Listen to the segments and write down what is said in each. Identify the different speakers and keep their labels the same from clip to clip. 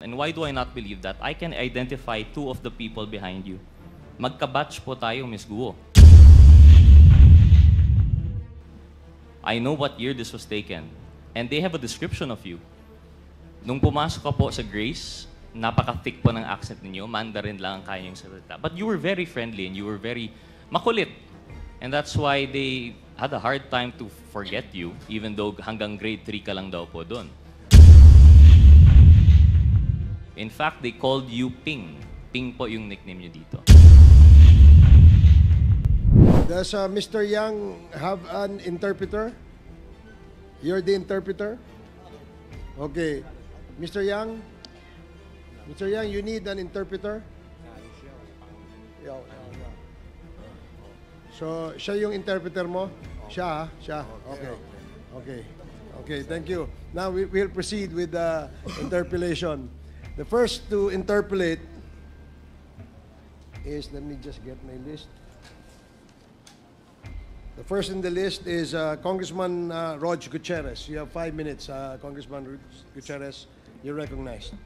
Speaker 1: And why do I not believe that? I can identify two of the people behind you. Magka-batch po tayo, Miss Guo. I know what year this was taken. And they have a description of you. Nung pumasok ka po sa Grace, napaka-thick po ng accent ninyo. Mandarin lang ang kaya niyong salita. But you were very friendly and you were very makulit. And that's why they had a hard time to forget you, even though hanggang grade 3 ka lang daw po doon. In fact, they called you Ping. Ping po yung nickname niyo dito.
Speaker 2: Does Mr. Yang have an interpreter? You're the interpreter? Okay. Mr. Yang, you need an interpreter? Yeah. So, siya yung interpreter mo? Siya. Okay, thank you. Now, we'll proceed with the interpolation. The first to interpolate is, let me just get my list. The first in the list is Congressman Rodge Gutierrez. You have 5 minutes, Congressman Gutierrez. You're recognized.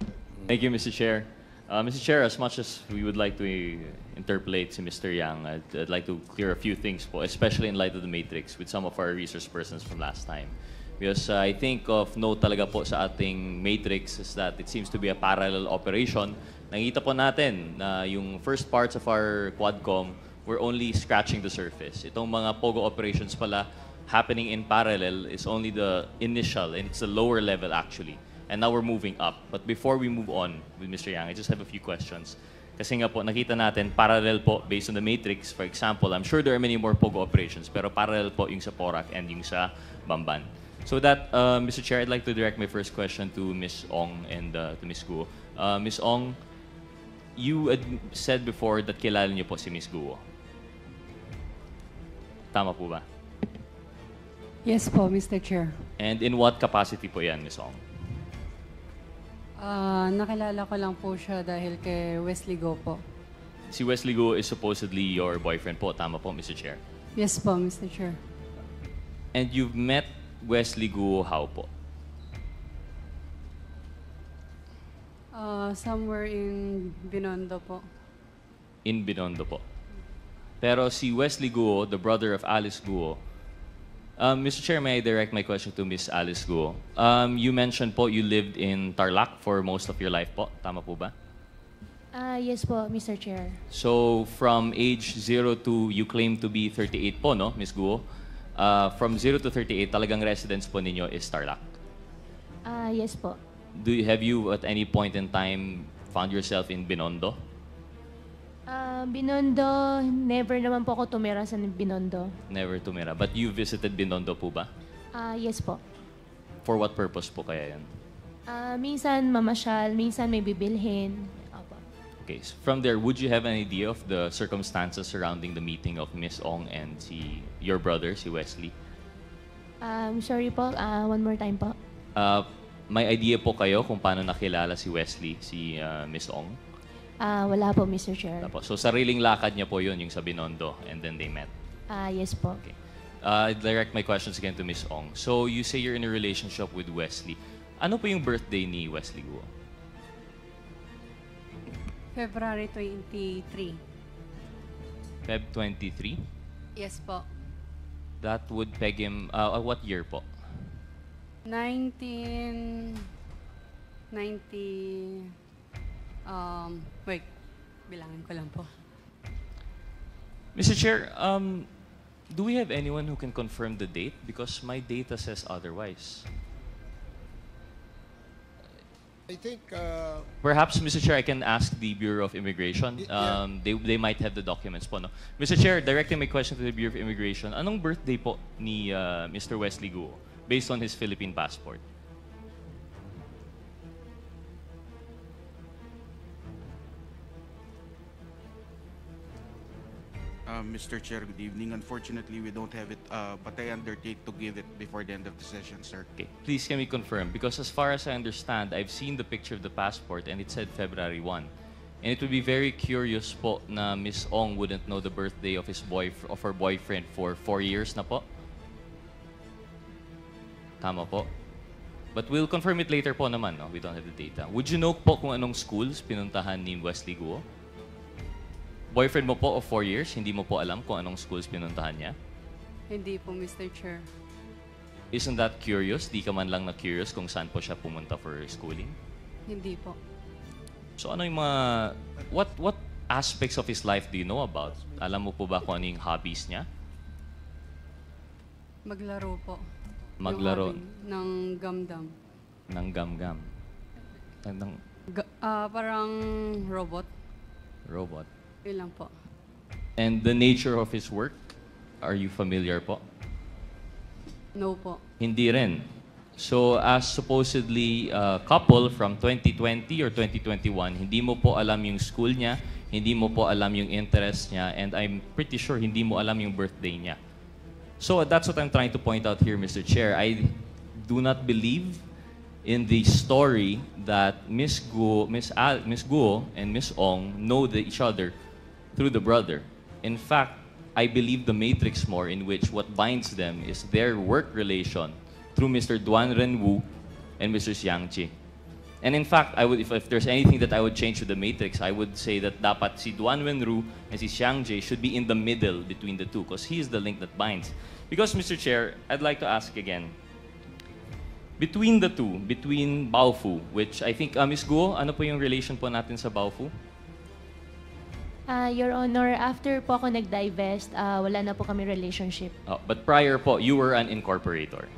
Speaker 1: Thank you, Mr. Chair. Mr. Chair, as much as we would like to interpolate si Mr. Yang, I'd like to clear a few things po, especially in light of the Matrix with some of our resource persons from last time. Because I think of note talaga po sa ating Matrix is that it seems to be a parallel operation. Nakita po natin na yung first parts of our Quadcom we're only scratching the surface. Itong mga POGO operations pala happening in parallel is only the initial, and it's the lower level actually. And now we're moving up. But before we move on with Mr. Yang, I just have a few questions. Kasi nga po, nakita natin, parallel po based on the Matrix. For example, I'm sure there are many more POGO operations, pero parallel po yung sa Porac and yung sa Bamban. So that, Mr. Chair, I'd like to direct my first question to Ms. Ong and to Ms. Guo. Ms. Ong, you had said before that kilala niyo po si Ms. Guo. Tama po ba?
Speaker 3: Yes po, Mr. Chair.
Speaker 1: And in what capacity po yan, Ms. Ong?
Speaker 3: Nakilala ko lang po siya dahil kay Wesley Go po.
Speaker 1: Si Wesley Guo is supposedly your boyfriend po. Tama po, Mr. Chair.
Speaker 3: Yes po, Mr. Chair.
Speaker 1: And you've met Wesley Guo how po?
Speaker 3: Somewhere in Binondo po.
Speaker 1: In Binondo po. Pero si Wesley Guo, the brother of Alice Guo, Mr. Chair, may I direct my question to Miss Alice Guo? You mentioned po you lived in Tarlac for most of your life po. Tama po ba?
Speaker 4: Yes po, Mr. Chair.
Speaker 1: So from age 0 to, you claim to be 38 po, no, Miss Guo? From 0 to 38, talagang residence po ninyo is Tarlac?
Speaker 4: Yes po.
Speaker 1: Have you at any point in time found yourself in Binondo?
Speaker 4: Binondo, never naman po ako tumira sa Binondo.
Speaker 1: Never tumira. But you visited Binondo po ba?
Speaker 4: Yes po.
Speaker 1: For what purpose po kaya yan?
Speaker 4: Minsan mamasyal, minsan may bibilhin. Opo.
Speaker 1: Okay. So from there, would you have an idea of the circumstances surrounding the meeting of Miss Ong and your brother, si Wesley?
Speaker 4: Sorry po, one more time po.
Speaker 1: May idea po kayo kung paano nakilala si Wesley, si Miss Ong?
Speaker 4: Wala po, Mr. Chair.
Speaker 1: Tapos, so sariling lakad niya po yun, yung sa Binondo, and then they met?
Speaker 4: Yes po.
Speaker 1: Okay. I direct my questions again to Miss Ong. So you say you're in a relationship with Wesley. Ano po yung birthday ni Wesley Guo?
Speaker 3: February 23.
Speaker 1: Feb 23?
Speaker 3: Yes po.
Speaker 1: That would peg him, what year po?
Speaker 3: 1990... wait, bilangin ko lang po.
Speaker 1: Mr. Chair, do we have anyone who can confirm the date? Because my data says otherwise.
Speaker 2: I think...
Speaker 1: Perhaps, Mr. Chair, I can ask the Bureau of Immigration. They might have the documents po, no? Mr. Chair, directing my question to the Bureau of Immigration, anong birthday po ni Mr. Wesley Guo based on his Philippine passport?
Speaker 5: Mr. Chair, good evening. Unfortunately, we don't have it, but I undertake to give it before the end of the session, sir.
Speaker 1: Okay. Please, can we confirm? Because as far as I understand, I've seen the picture of the passport and it said February 1. And it would be very curious po na Miss Ong wouldn't know the birthday of her boyfriend for 4 years na po. Tama po. But we'll confirm it later po naman, no? We don't have the data. Would you know po kung anong schools pinuntahan ni Wesley Guo? Boyfriend mo po of 4 years, hindi mo po alam kung anong schools pinuntahan niya?
Speaker 3: Hindi po, Mr. Chair.
Speaker 1: Isn't that curious? Di ka man lang na-curious kung saan po siya pumunta for schooling?
Speaker 3: Hindi po.
Speaker 1: So ano yung mga... What aspects of his life do you know about? Alam mo po ba kung ano yung hobbies niya?
Speaker 3: Maglaro po.
Speaker 1: Maglaro.
Speaker 3: Yung hobby ng gumdam.
Speaker 1: Ng gam-gam. Ng
Speaker 3: Parang robot.
Speaker 1: robot.
Speaker 3: Yun lang po.
Speaker 1: And the nature of his work, are you familiar po?
Speaker 3: No po.
Speaker 1: Hindi rin. So as supposedly a couple from 2020 or 2021, hindi mo po alam yung school niya, hindi mo po alam yung interest niya, and I'm pretty sure hindi mo alam yung birthday niya. So that's what I'm trying to point out here, Mr. Chair. I do not believe in the story that Miss Guo and Miss Ong know each other through the brother. In fact, I believe the matrix more, in which what binds them is their work relation through Mr. Duan Renwu and Mr. Xiang Chi. And in fact, I would, if there's anything that I would change with the matrix, I would say that dapat si Duan Renwu and si Xiang Chi should be in the middle between the two, because he is the link that binds. Because, Mr. Chair, I'd like to ask again, between the two, between Baofu, which I think, Ms. Guo, ano po yung relation po natin sa Baofu?
Speaker 4: Your Honor, after po ako nag-divest, wala na po kami relationship.
Speaker 1: Oh, but prior po, you were an incorporator.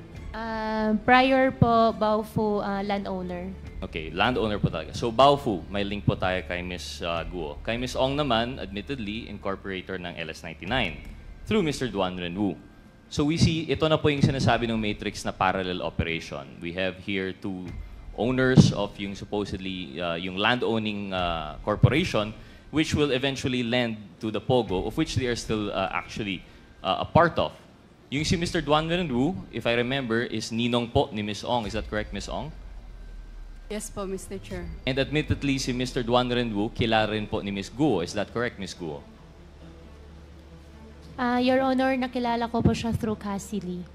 Speaker 4: Prior po, Baofu, landowner.
Speaker 1: Okay, landowner po talaga. So, Baofu, may link po tayo kay Ms. Guo. Kay Ms. Ong naman, admittedly, incorporator ng LS99 through Mr. Duan Renwu. So we see, ito na po yung sinasabi ng Matrix na parallel operation. We have here two owners of yung supposedly yung land-owning corporation, which will eventually lend to the POGO, of which they are still actually a part of. Yung si Mr. Duan Renwu, if I remember, is ninong po ni Ms. Ong. Is that correct, Ms. Ong?
Speaker 3: Yes po, Mr. Chair.
Speaker 1: And admittedly, si Mr. Duan Renwu, kilala rin po ni Ms. Guo. Is that correct, Ms. Guo?
Speaker 4: Your Honor, nakilala ko po siya through Cassie Lee.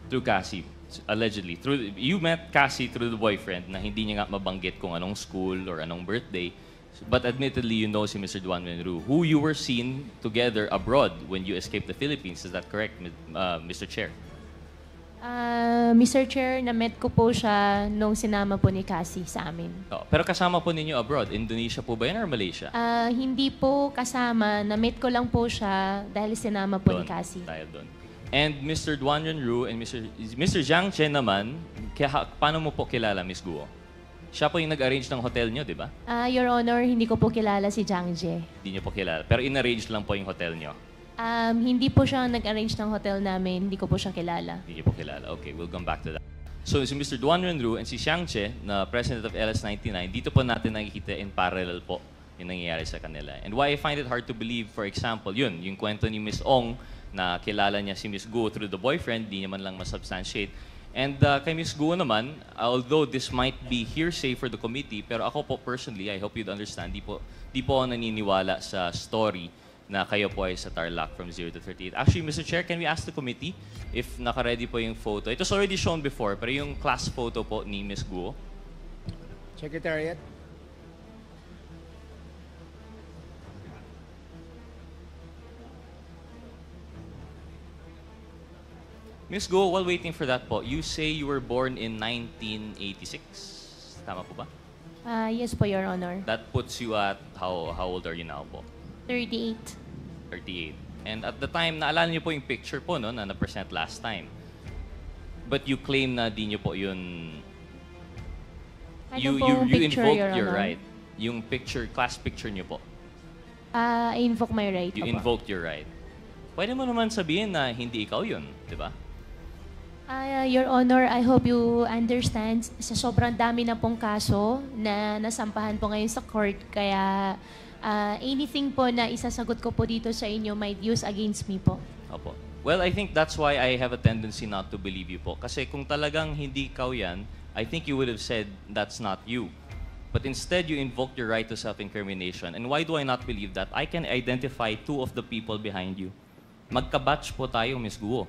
Speaker 1: Through Cassie, allegedly. You met Cassie through the boyfriend na hindi niya nga mabanggit kung anong school or anong birthday. But admittedly, you know si Mr. Duan Renwu, who you were seen together abroad when you escaped the Philippines. Is that correct, Mr. Chair?
Speaker 4: Mr. Chair, na-met ko po siya nung sinama po ni Cassie sa amin.
Speaker 1: Oh, pero kasama po ninyo abroad. Indonesia po ba yan or Malaysia?
Speaker 4: Hindi po kasama. Na-met ko lang po siya dahil sinama po ni
Speaker 1: Doon,
Speaker 4: Cassie.
Speaker 1: tayo doon. And Mr. Duan Renwu and Mr. Zhang Chen naman, paano mo po kilala, Miss Guo? Siya po yung nag-arrange ng hotel nyo, di ba?
Speaker 4: Your Honor, hindi ko po kilala si Jiang Jie.
Speaker 1: Hindi nyo po kilala. Pero in-arrange lang po yung hotel nyo.
Speaker 4: Hindi po siya nag-arrange ng hotel namin. Hindi ko po siya kilala.
Speaker 1: Hindi niyo po kilala. Okay, we'll come back to that. So, si Mr. Duan Renwu and si Xiang Che, na president of LS99, dito po natin nakikita in parallel po yung nangyayari sa kanila. And why I find it hard to believe, for example, yun, yung kwento ni Miss Ong na kilala niya si Miss Guo through the boyfriend, di naman lang masubstantiate. And kay Miss Guo naman, although this might be hearsay for the committee, pero ako po personally, I hope you'd understand, di po ako naniniwala sa story na kayo po ay sa Tarlac from 0 to 38. Actually, Mr. Chair, can we ask the committee if naka-ready po yung photo? It was already shown before, pero yung class photo po ni Miss Guo.
Speaker 2: Secretariat.
Speaker 1: Miss Guo, while waiting for that po, you say you were born in 1986. Tama po ba?
Speaker 4: Yes po, Your Honor.
Speaker 1: That puts you at, how old are you now po?
Speaker 4: 38.
Speaker 1: 38. And at the time, naalala niyo po yung picture po no, na na-present last time. But you claim na di niyo po yun... You
Speaker 4: picture,
Speaker 1: invoked
Speaker 4: Your
Speaker 1: your
Speaker 4: Honor?
Speaker 1: right. Yung picture, class picture niyo po.
Speaker 4: I invoke my right.
Speaker 1: You
Speaker 4: Opo.
Speaker 1: invoked your right. Pwede mo naman sabihin na hindi ikaw yun, di ba?
Speaker 4: Your Honor, I hope you understand, sa sobrang dami na pong kaso na nasampahan po ngayon sa court, kaya anything po na isasagot ko po dito sa inyo might use against me po.
Speaker 1: Opo. Well, I think that's why I have a tendency not to believe you po. Kasi kung talagang hindi ikaw yan, I think you would have said that's not you. But instead, you invoked your right to self-incrimination. And why do I not believe that? I can identify two of the people behind you. Magka-batch po tayo, Ms. Guo.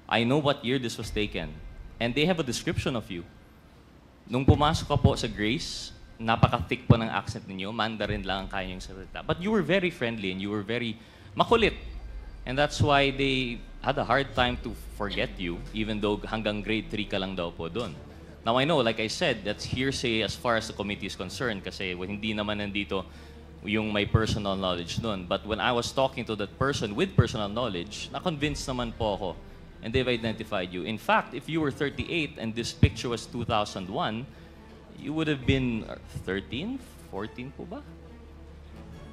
Speaker 1: I know what year this was taken. And they have a description of you. Nung pumasok ka po sa Grace, napaka-thick po ng accent ninyo, Mandarin lang ang kaya niyong salita. But you were very friendly and you were very makulit. And that's why they had a hard time to forget you, even though hanggang grade 3 ka lang daw po doon. Now I know, like I said, that's hearsay as far as the committee is concerned kasi hindi naman nandito yung may personal knowledge doon. But when I was talking to that person with personal knowledge, na-convinced naman po ako and they've identified you. In fact, if you were 38 and this picture was 2001, you would have been 13, 14 po ba?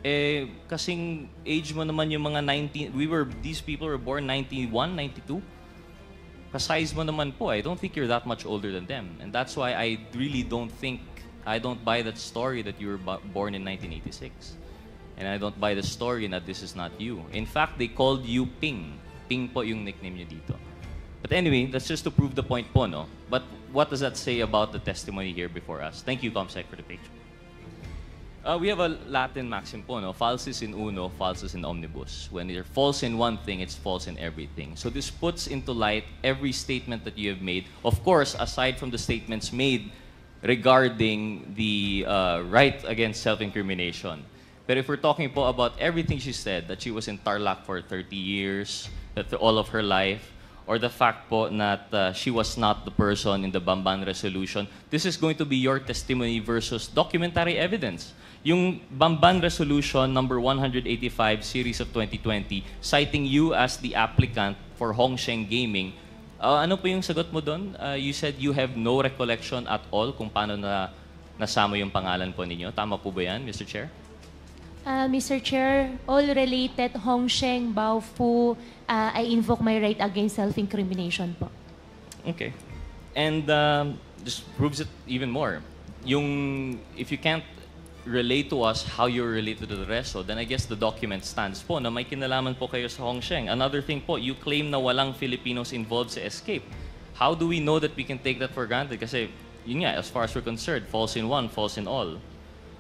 Speaker 1: Eh, kasing age mo naman yung mga 19, these people were born 91, 92. Ka-size mo naman po, I don't think you're that much older than them. And that's why I really don't buy that story that you were born in 1986. And I don't buy the story that this is not you. In fact, they called you Ping. Ping po yung nickname nyo dito. But anyway, that's just to prove the point po, no? But what does that say about the testimony here before us? Thank you, Comsec, for the picture. We have a Latin maxim po, no? Falsis in uno, falsis in omnibus. When you're false in one thing, it's false in everything. So this puts into light every statement that you have made. Of course, aside from the statements made regarding the right against self-incrimination. But if we're talking po about everything she said, that she was in Tarlac for 30 years, that all of her life, or the fact po that she was not the person in the Bamban resolution, this is going to be your testimony versus documentary evidence. Yung Bamban resolution number 185 series of 2020, citing you as the applicant for Hongsheng Gaming, ano po yung sagot mo doon? You said you have no recollection at all kung paano nasama yung pangalan po ninyo. Tama po ba yan, Mr. Chair?
Speaker 4: Mr. Chair, all related Hongsheng, Baofu, I invoke my right against self-incrimination po.
Speaker 1: Okay. And just proves it even more. If you can't relate to us how you're related to the resto, then I guess the document stands po na may kinalaman po kayo sa Hongsheng. Another thing po, you claim na walang Filipinos involved sa escape. How do we know that we can take that for granted? Kasi, yun nga, as far as we're concerned, false in one, false in all.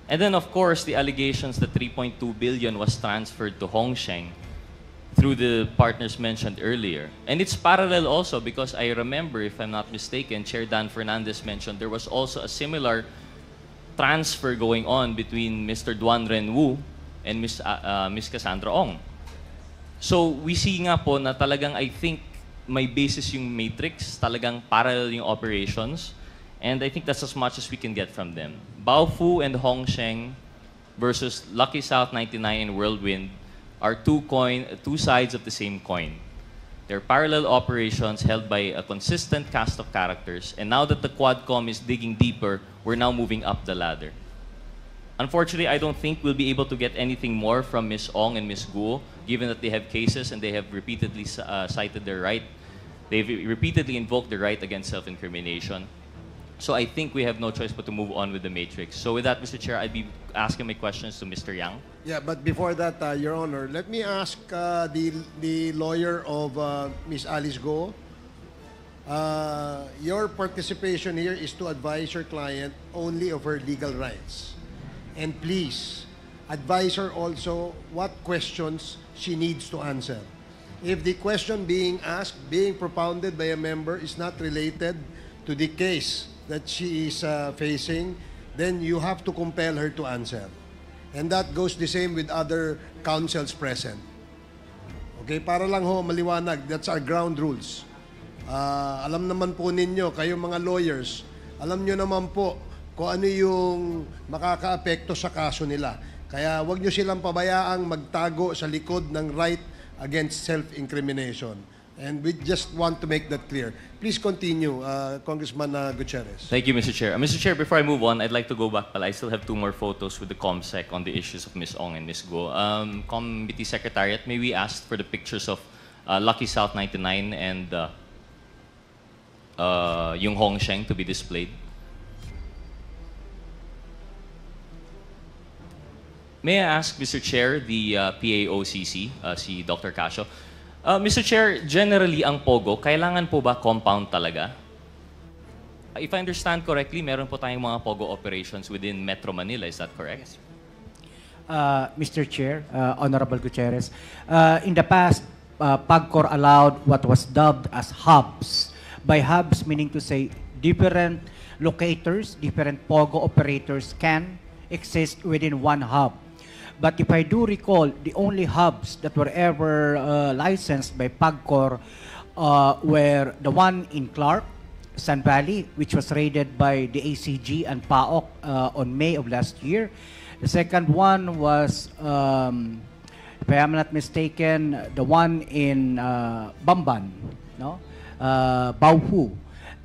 Speaker 1: And then, of course, the allegations that 3.2 billion was transferred to Hongsheng through the partners mentioned earlier. And it's parallel also because I remember, if I'm not mistaken, Chair Dan Fernandez mentioned there was also a similar transfer going on between Mr. Duan Renwu and Ms. Cassandra Ong. So, we see nga po na talagang I think may basis yung matrix, talagang parallel yung operations. And I think that's as much as we can get from them. Baofu and Hongsheng versus Lucky South 99 and Whirlwind are two sides of the same coin. They're parallel operations held by a consistent cast of characters. And now that the Quadcom is digging deeper, we're now moving up the ladder. Unfortunately, I don't think we'll be able to get anything more from Ms. Ong and Ms. Guo, given that they have cases and they have repeatedly cited their right. They've repeatedly invoked the right against self-incrimination. So I think we have no choice but to move on with the matrix. So with that, Mr. Chair, I'd be asking my questions to Mr. Yang.
Speaker 2: Yeah, but before that, Your Honor, let me ask the lawyer of Ms. Alice Go. Your participation here is to advise your client only of her legal rights. And please, advise her also what questions she needs to answer. If the question being asked, being propounded by a member is not related to the case that she is facing, then you have to compel her to answer. And that goes the same with other counsels present. Okay, para lang ho maliwanag, that's our ground rules. Alam naman po ninyo, kayong mga lawyers, alam nyo naman po kung ano yung makakaapekto sa kaso nila. Kaya wag nyo silang pabayaang magtago sa likod ng right against self-incrimination. And we just want to make that clear. Please continue, Congressman Gutierrez.
Speaker 1: Thank you, Mr. Chair. Mr. Chair, before I move on, I'd like to go back. I still have 2 more photos with the ComSec on the issues of Ms. Ong and Ms. Guo. Committee Secretariat, may we ask for the pictures of Lucky South 99 and yung Hongsheng to be displayed? May I ask, Mr. Chair, the PAOCC, si Dr. Casio, Mr. Chair, generally ang POGO, kailangan po ba compound talaga? If I understand correctly, meron po tayong mga POGO operations within Metro Manila. Is that correct?
Speaker 6: Yes. Mr. Chair, Honorable Gutierrez, in the past, PAGCOR allowed what was dubbed as hubs. By hubs, meaning to say different locators, different POGO operators can exist within one hub. But if I do recall, the only hubs that were ever licensed by PAGCOR were the one in Clark, Sun Valley, which was raided by the ACG and PAOK on May of last year. The second one was, if I am not mistaken, the one in Bamban, no? Baohu.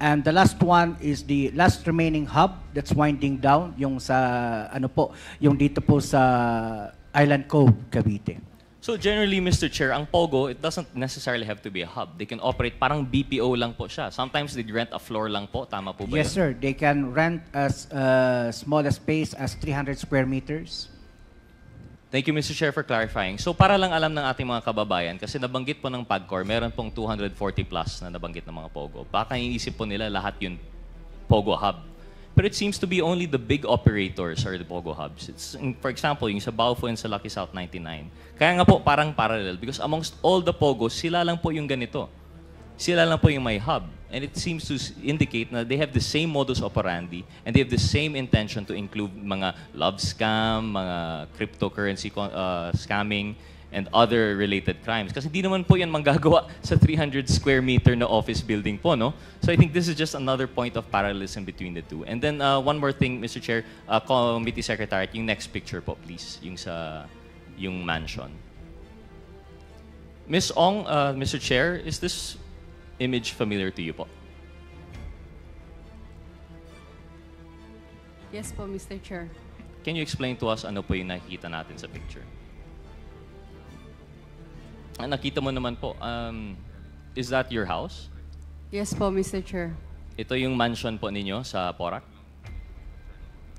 Speaker 6: And the last one is the last remaining hub that's winding down, yung sa, ano po, yung dito po sa Island Cove, Cavite.
Speaker 1: So generally, Mr. Chair, ang POGO, it doesn't necessarily have to be a hub. They can operate parang BPO lang po siya. Sometimes they rent a floor lang po. Tama po ba
Speaker 6: Yes,
Speaker 1: yun?
Speaker 6: sir. They can rent as small a space as 300 square meters.
Speaker 1: Thank you, Mr. Chair, for clarifying. So para lang alam ng ating mga kababayan, kasi nabanggit po ng PAGCOR, meron pong 240 plus na nabanggit ng mga POGO. Baka iniisip po nila lahat yun POGO hub. But it seems to be only the big operators are the POGO hubs. It's, for example, yung sa Baofu and sa Lucky South 99. Kaya nga po parang parallel because amongst all the POGOs, sila lang po yung ganito. Sila lang po yung may hub. And it seems to indicate na they have the same modus operandi and they have the same intention to include mga love scam, mga cryptocurrency scamming, and other related crimes. Kasi di naman po yan manggagawa sa 300 square meter na office building po, no? So I think this is just another point of parallelism between the two. And then one more thing, Mr. Chair, Committee Secretariat, yung next picture po, please. Yung mansion. Ms. Ong, Mr. Chair, is this image familiar to you po?
Speaker 3: Yes po, Mr. Chair.
Speaker 1: Can you explain to us ano po yung nakikita natin sa picture? Nakita mo naman po, is that your house?
Speaker 3: Yes po, Mr. Chair.
Speaker 1: Ito yung mansion po ninyo sa Porac?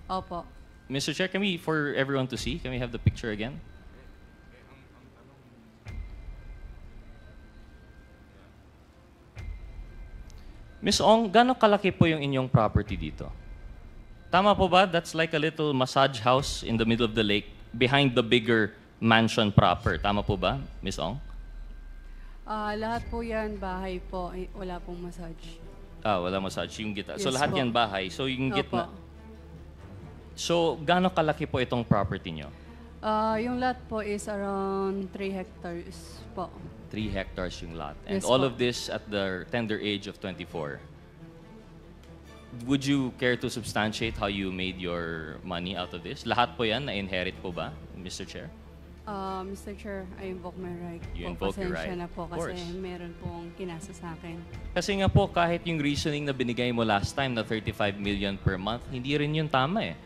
Speaker 3: Opo.
Speaker 1: Mr. Chair, can we, for everyone to see, can we have the picture again? Ms. Ong, gano'ng kalaki po yung inyong property dito? Tama po ba? That's like a little massage house in the middle of the lake behind the bigger mansion proper. Tama po ba, Ms. Ong?
Speaker 3: Lahat po yan, bahay po. Wala pong massage.
Speaker 1: Wala massage. Yung gitna. So
Speaker 3: Yes
Speaker 1: lahat
Speaker 3: po.
Speaker 1: yan bahay. So yung gitna.
Speaker 3: Opo.
Speaker 1: So gano'ng kalaki po itong property nyo?
Speaker 3: Yung lot po is around 3 hectares po.
Speaker 1: 3 hectares yung lot. And
Speaker 3: Yes
Speaker 1: all
Speaker 3: po.
Speaker 1: of this at the tender age of 24. Would you care to substantiate how you made your money out of this? Lahat po yan na-inherit po ba, Mr. Chair?
Speaker 3: Mr. Chair, I invoke my right.
Speaker 1: You
Speaker 3: po.
Speaker 1: invoke your
Speaker 3: Pasensya
Speaker 1: right.
Speaker 3: na po
Speaker 1: Of
Speaker 3: kasi
Speaker 1: course.
Speaker 3: meron pong kinasa sa akin.
Speaker 1: Kasi nga po, kahit yung reasoning na binigay mo last time na 35 million per month, hindi rin yun tama eh.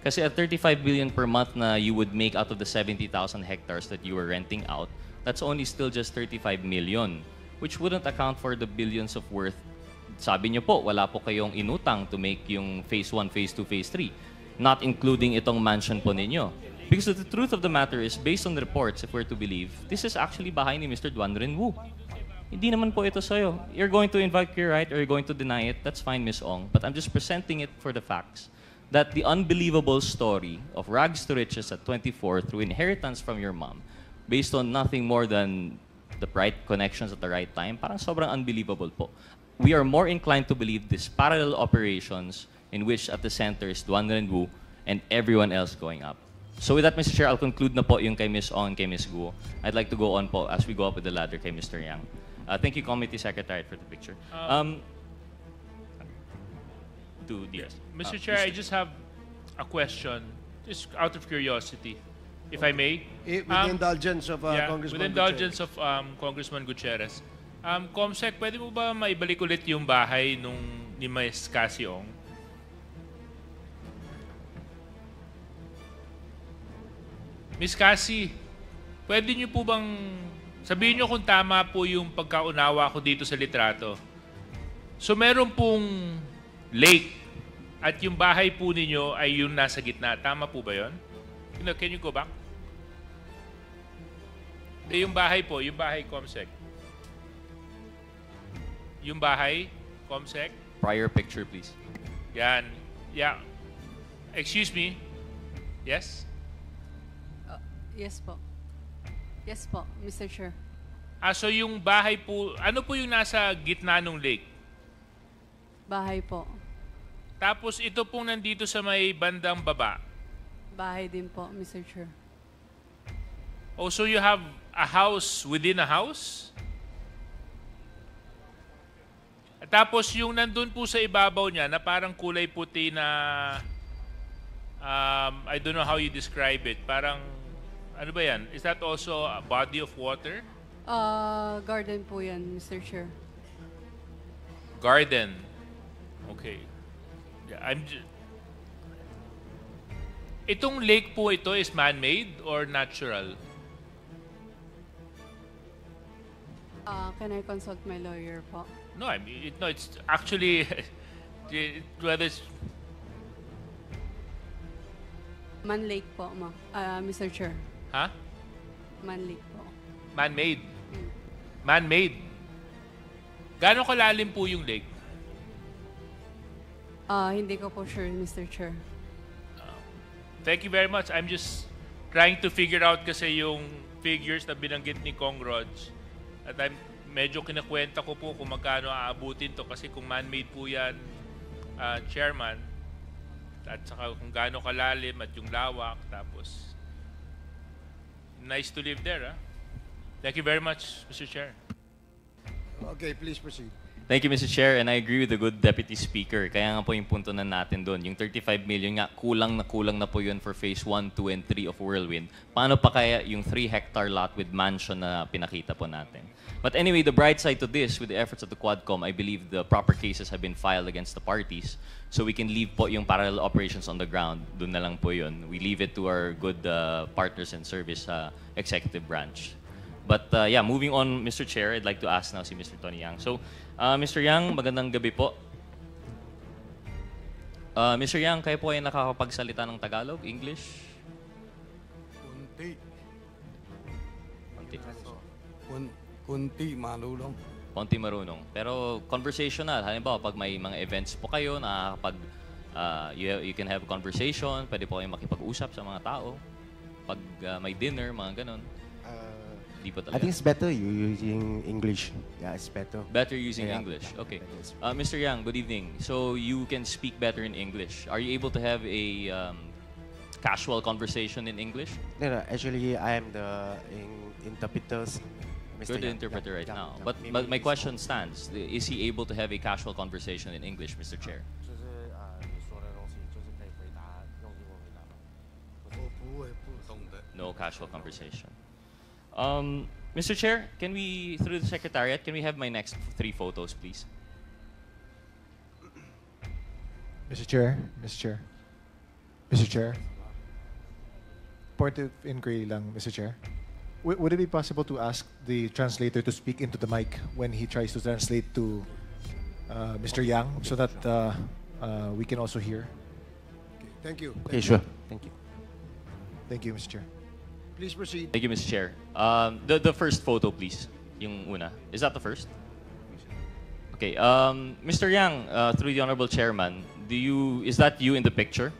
Speaker 1: Kasi at 35 million per month na you would make out of the 70,000 hectares that you were renting out, that's only still just 35 million, which wouldn't account for the billions of worth. Sabi niyo po, wala po kayong inutang to make yung phase 1, phase 2, phase 3, not including itong mansion po ninyo. Because the truth of the matter is, based on the reports, if we're to believe, this is actually bahay ni Mr. Duan Renwu. Hindi naman po ito sa'yo. You're going to invoke your right or you're going to deny it, that's fine, Ms. Ong. But I'm just presenting it for the facts that the unbelievable story of rags to riches at 24 through inheritance from your mom, based on nothing more than the right connections at the right time, parang sobrang unbelievable po. We are more inclined to believe these parallel operations in which at the center is Duan Renwu and everyone else going up. So with that, Mr. Chair, I'll conclude na po yung kay Ms. Ong and kay Ms. Guo. I'd like to go on po as we go up with the ladder kay Mr. Yang. Thank you, Committee Secretary, for the picture. To DS.
Speaker 7: Mr. Chair, I just have a question, just out of curiosity, if I may.
Speaker 2: With the indulgence of Congressman
Speaker 7: with indulgence of Congressman Gutierrez. Comsec, pwede mo ba maibalik ulit yung bahay ni Ms. Cassie Ong? Ms. Cassie, pwede niyo po bang sabihin niyo kung tama po yung pagkaunawa ko dito sa litrato? So meron pong lake at yung bahay po ninyo ay yung nasa gitna. Tama po ba yun? Can you go back? Yung bahay po, yung bahay, Comsec. Yung bahay, Comsec.
Speaker 1: Prior picture, please.
Speaker 7: Yan. Yeah. Excuse me. Yes?
Speaker 3: Yes po. Yes po, Mr. Chair.
Speaker 7: So yung bahay po, ano po yung nasa gitna ng lake?
Speaker 3: Bahay po.
Speaker 7: Tapos ito pong nandito sa may bandang baba.
Speaker 3: Bahay din po, Mr. Chair.
Speaker 7: Oh, so you have a house within a house? Tapos yung nandun po sa ibabaw niya na parang kulay puti na I don't know how you describe it. Parang ano ba yan? Is that also a body of water?
Speaker 3: Garden po yan, Mr. Chair.
Speaker 7: Garden. Okay. Yeah, itong lake po ito is man-made or natural?
Speaker 3: Can I consult my lawyer po?
Speaker 7: No, I mean, no, it's actually whether it's
Speaker 3: Man Lake po, Mr. Chair.
Speaker 7: huh?
Speaker 3: Man Lake po.
Speaker 7: Man-made. Man-made. Gaano kalalim po yung lake?
Speaker 3: Hindi ko po sure, Mr. Chair.
Speaker 7: Thank you very much. I'm just trying to figure out kasi yung figures na binanggit ni Cong Rodge. At medyo kinakwenta ko po kung magkano aabutin to kasi kung man-made po yan, Chairman, at saka kung gaano kalalim at yung lawak, tapos nice to live there. Thank you very much, Mr. Chair.
Speaker 2: Okay, please proceed.
Speaker 1: Thank you, Mr. Chair, and I agree with the good Deputy Speaker. Kaya nga po yung punto na natin doon, yung 35 million nga, kulang na po yun for Phase 1, 2, and 3 of Whirlwind. Paano pa kaya yung 3-hectare lot with mansion na pinakita po natin? But anyway, the bright side to this, with the efforts of the Quadcom, I believe the proper cases have been filed against the parties, so we can leave po yung parallel operations on the ground. Doon na lang po yun. We leave it to our good partners in service executive branch. But yeah, moving on, Mr. Chair, I'd like to ask now si Mr. Tony Yang. So, Mr. Yang, magandang gabi po. Mr. Yang, kayo po ay nakakapagsalita ng Tagalog, English?
Speaker 8: Kunti.
Speaker 1: Konti.
Speaker 8: Kunti, marunong.
Speaker 1: Konti marunong. Pero conversational, halimbawa pag may mga events po kayo, nakakapag, you can have a conversation, pwede po kayong makipag-usap sa mga tao. Pag may dinner, mga ganon.
Speaker 9: I think it's better you using English. Yeah, it's better.
Speaker 1: Better using
Speaker 9: Yeah.
Speaker 1: English. Okay. Mr. Yang, good evening. So you can speak better in English. Are you able to have a casual conversation in English?
Speaker 9: No, actually, I am the interpreters.
Speaker 1: You're the interpreter right now. But my question stands. Is he able to have a casual conversation in English, Mr. Chair?
Speaker 9: 就是你说的东西，就是可以回答用英文回答吗？
Speaker 8: 我不会不懂的。
Speaker 1: No casual conversation. Mr. Chair, can we, through the Secretariat, can we have my next 3 photos, please?
Speaker 10: Mr. Chair, Mr. Chair, Mr. Chair. Point of inquiry lang, Mr. Chair. Would it be possible to ask the translator to speak into the mic when he tries to translate to Mr. Yang so that we can also hear?
Speaker 2: Okay, thank you.
Speaker 9: Okay, sure. Thank you.
Speaker 10: Thank you, Mr. Chair.
Speaker 2: Please proceed.
Speaker 1: Thank you, Mr. Chair. The first photo, please. Yung una. Is that the first? Okay. Mr. Yang, through the Honorable Chairman, is that you in the picture?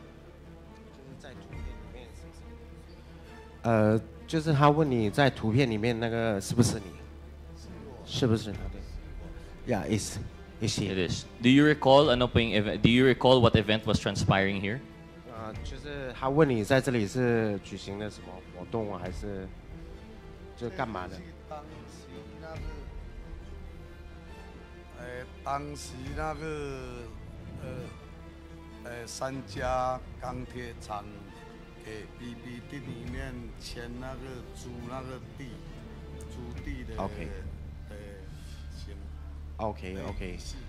Speaker 9: 就是他问你在图片里面那个是不是你？是不是他的 Yeah, it's he.
Speaker 1: It is. Do you recall Do you recall what event was transpiring here?
Speaker 9: 就是他问你在这里是举行了什么活动啊，还是就干嘛的？
Speaker 8: 当时那个三家钢铁厂给 BBD 里面签那个租那个地，租地的
Speaker 9: OK
Speaker 8: 行。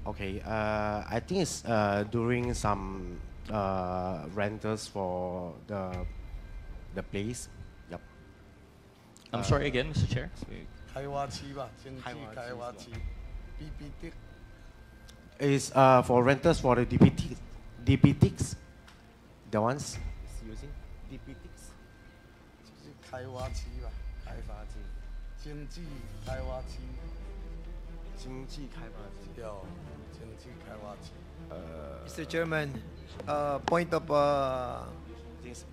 Speaker 9: Okay. I think it's during some rentals for the place. Yep.
Speaker 1: I'm sorry again, Mr. Chair.
Speaker 8: 开发区吧，经济开发区 BBD
Speaker 9: Is for renters for the DPTs. The ones using DPTs.
Speaker 8: 就是开发区吧，开发区，经济开发区，
Speaker 9: 经济开发区。
Speaker 8: 有经济开发区。
Speaker 11: Mr. Chairman, point of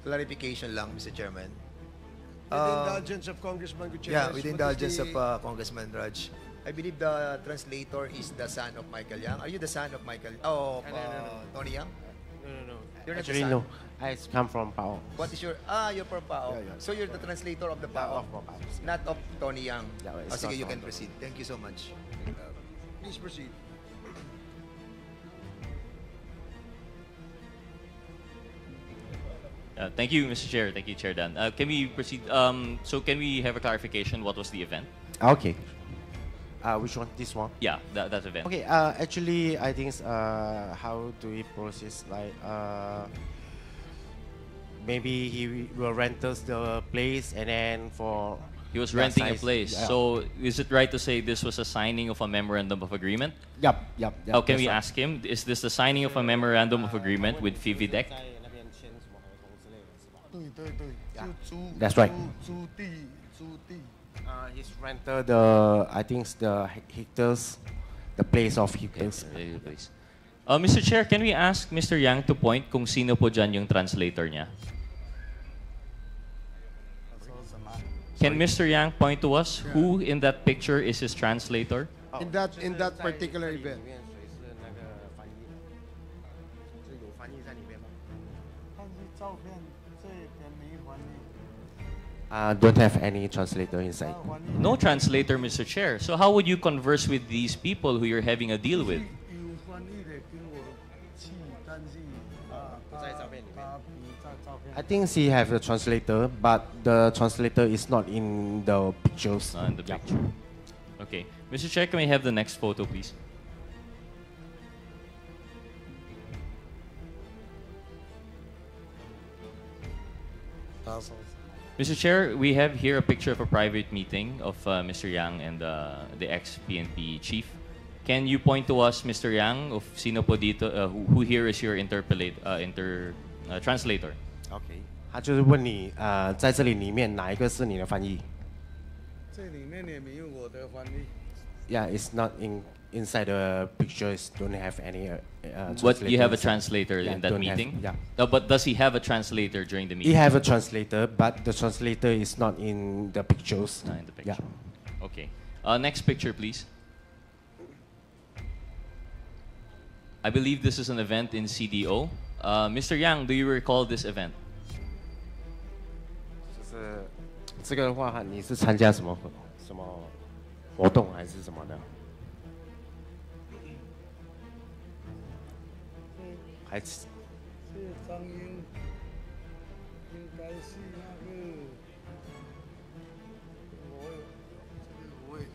Speaker 11: clarification lang, Mr. Chairman.
Speaker 2: With the indulgence of Congressman Gutierrez.
Speaker 11: Yeah, with the indulgence of Congressman Rodge. I believe the translator is the son of Michael Yang. Are you the son of Michael? Oh, Tony Yang?
Speaker 9: No.
Speaker 11: You're not the
Speaker 9: Actually,
Speaker 11: son?
Speaker 9: no. I come from Pao.
Speaker 11: What is your... you're from Pao.
Speaker 9: Yeah.
Speaker 11: So you're the translator of the Pao,
Speaker 9: of Pao.
Speaker 11: not of Tony Yang.
Speaker 9: Yeah, it's
Speaker 11: Sige,
Speaker 9: not
Speaker 11: you can
Speaker 9: Tony.
Speaker 11: proceed. Thank you so much. Please proceed.
Speaker 1: Thank you, Mr. Chair. Thank you, Chair Dan. Can we proceed? So can we have a clarification? What was the event?
Speaker 9: Okay. Which one? This one?
Speaker 1: Yeah, that event.
Speaker 9: Okay. Actually, I think how do we process? Like, maybe he will rent us the place, and then for
Speaker 1: He was
Speaker 9: that
Speaker 1: renting a
Speaker 9: size-
Speaker 1: place.
Speaker 9: yeah.
Speaker 1: So is it right to say this was a signing of a memorandum of agreement?
Speaker 9: Yep.
Speaker 1: Oh, can
Speaker 9: that's
Speaker 1: we
Speaker 9: right.
Speaker 1: ask him? Is this the signing of a memorandum of agreement with Vividec?
Speaker 9: That's right.
Speaker 8: 租地。
Speaker 9: He's rented the, I think it's the hectares, the place of hectares.
Speaker 1: Please. Mr. Chair, can we ask Mr. Yang to point kung sino po dyan yung translator niya? Can Mr. Yang point to us who in that picture is his translator?
Speaker 2: In that particular event.
Speaker 9: Don't have any translator inside.
Speaker 1: No translator, Mr. Chair. So how would you converse with these people who you're having a deal with?
Speaker 9: I think he have a translator, but the translator is not in the pictures.
Speaker 1: Not in the picture. Okay. Mr. Chair, can we have the next photo, please? Mr. Chair, we have here a picture of a private meeting of Mr. Yang and the ex-PNP chief. Can you point to us, Mr. Yang, of sino po dito, who here is your translator?
Speaker 9: OK，他就是问你，在这里面哪一个是你的翻译？
Speaker 8: 这里面也没有我的翻译。
Speaker 9: Yeah, it's not inside the pictures. Don't have any.
Speaker 1: What, you have a
Speaker 9: translator
Speaker 1: translator in that
Speaker 9: don't have-
Speaker 1: meeting?
Speaker 9: yeah.
Speaker 1: No, but does he have a translator during the meeting?
Speaker 9: He have a translator, but the translator is not in the pictures.
Speaker 1: Not in the picture.
Speaker 9: Yeah.
Speaker 1: Okay. Next picture, please. I believe this is an event in CDO. Mr. Yang, do you recall this event?
Speaker 9: 就是这个的话，你是参加什么活动还是什么的？还是
Speaker 8: 这张应该是那个，我也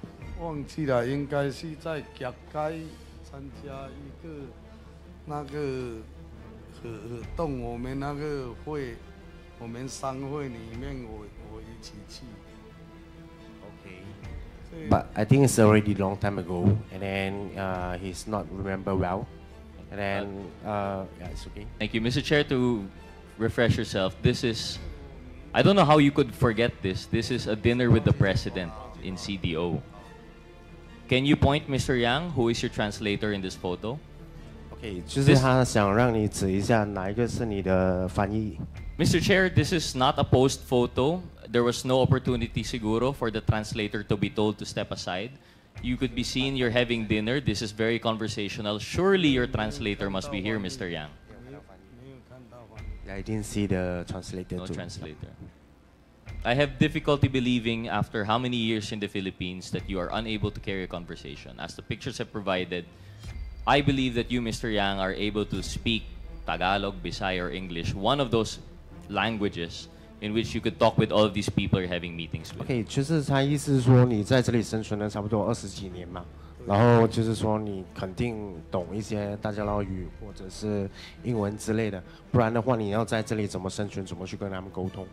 Speaker 8: 忘记了，应该是在甲街参加一个那个活动，我们那个会，我们商会里面我一起去。
Speaker 9: But I think it's already long time ago, and then he's not remember well, and then yeah, it's okay.
Speaker 1: Thank you. Mr. Chair, to refresh yourself, this is, I don't know how you could forget this. This is a dinner with the president in CDO. Can you point, Mr. Yang, who is your translator in this photo?
Speaker 9: Okay, 就是他想让你指一下哪一个是你的翻译。
Speaker 1: Mr. Chair, this is not a post photo. There was no opportunity siguro for the translator to be told to step aside. You could be seen you're having dinner. This is very conversational. Surely your translator must be here, Mr. Yang.
Speaker 9: I didn't see the translator.
Speaker 1: No
Speaker 9: too.
Speaker 1: translator. I have difficulty believing after how many years in the Philippines that you are unable to carry a conversation. As the pictures have provided, I believe that you, Mr. Yang, are able to speak Tagalog, Bisaya, or English, one of those languages in which you could talk with all of these people you're having meetings with.
Speaker 9: OK，就是他意思是说你在这里生存了差不多20几年嘛，然后就是说你肯定懂一些大家老语或者是英文之类的，不然的话你要在这里怎么生存，怎么去跟他们沟通？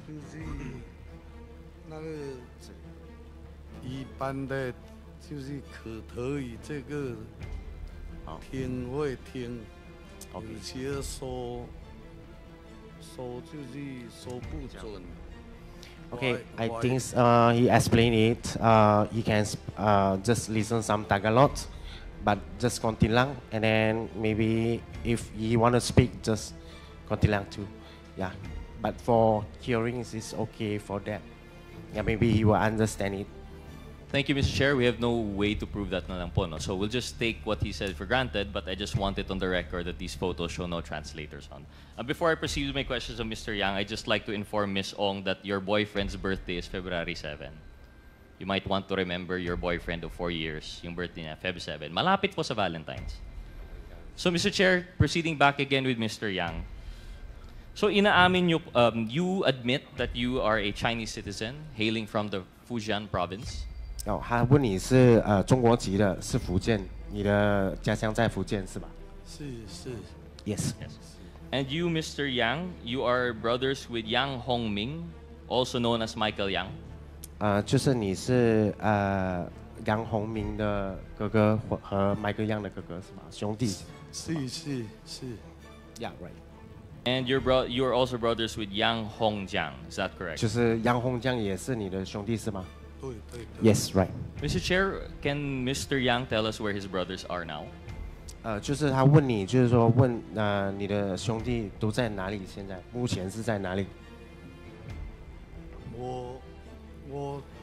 Speaker 8: 就是那个一般的，就是口头语这个听会听，有些说就是说不准。
Speaker 9: Okay, I think he explained it. He can just listen some Tagalog, but just Kontilang, and then maybe if he want to speak, just Kontilang too. Yeah, but for hearing, it's okay for that. Yeah, maybe he will understand it.
Speaker 1: Thank you, Mr. Chair. We have no way to prove that na lang po, no? So we'll just take what he said for granted, but I just want it on the record that these photos show no translators on. Before I proceed with my questions of Mr. Yang, I'd just like to inform Ms. Ong that your boyfriend's birthday is February 7. You might want to remember your boyfriend of 4 years, yung birthday niya, Feb 7. Malapit po sa Valentine's. So, Mr. Chair, proceeding back again with Mr. Yang. So, inaamin nyo, you admit that you are a Chinese citizen hailing from the Fujian province?
Speaker 9: 哦，他问你是中国籍的，是福建，你的家乡在福建是吧？
Speaker 8: 是。
Speaker 9: Yes.
Speaker 1: And you, Mr. Yang, you are brothers with Yang Hongming, also known as Michael Yang.
Speaker 9: 就是你是杨洪明的哥哥和麦克样的哥哥是吧？兄弟。
Speaker 8: 是。
Speaker 9: Yeah, right.
Speaker 1: And you are also brothers with Yang Hongjiang, is that correct?
Speaker 9: 就是杨洪江也是你的兄弟是吗？
Speaker 8: 对。
Speaker 9: Yes, right.
Speaker 1: Mr. Chair, can Mr. Yang tell us where his brothers are now?
Speaker 9: 就是他问你，就是说问你的兄弟都在哪里？现在目前是在哪里？
Speaker 8: 我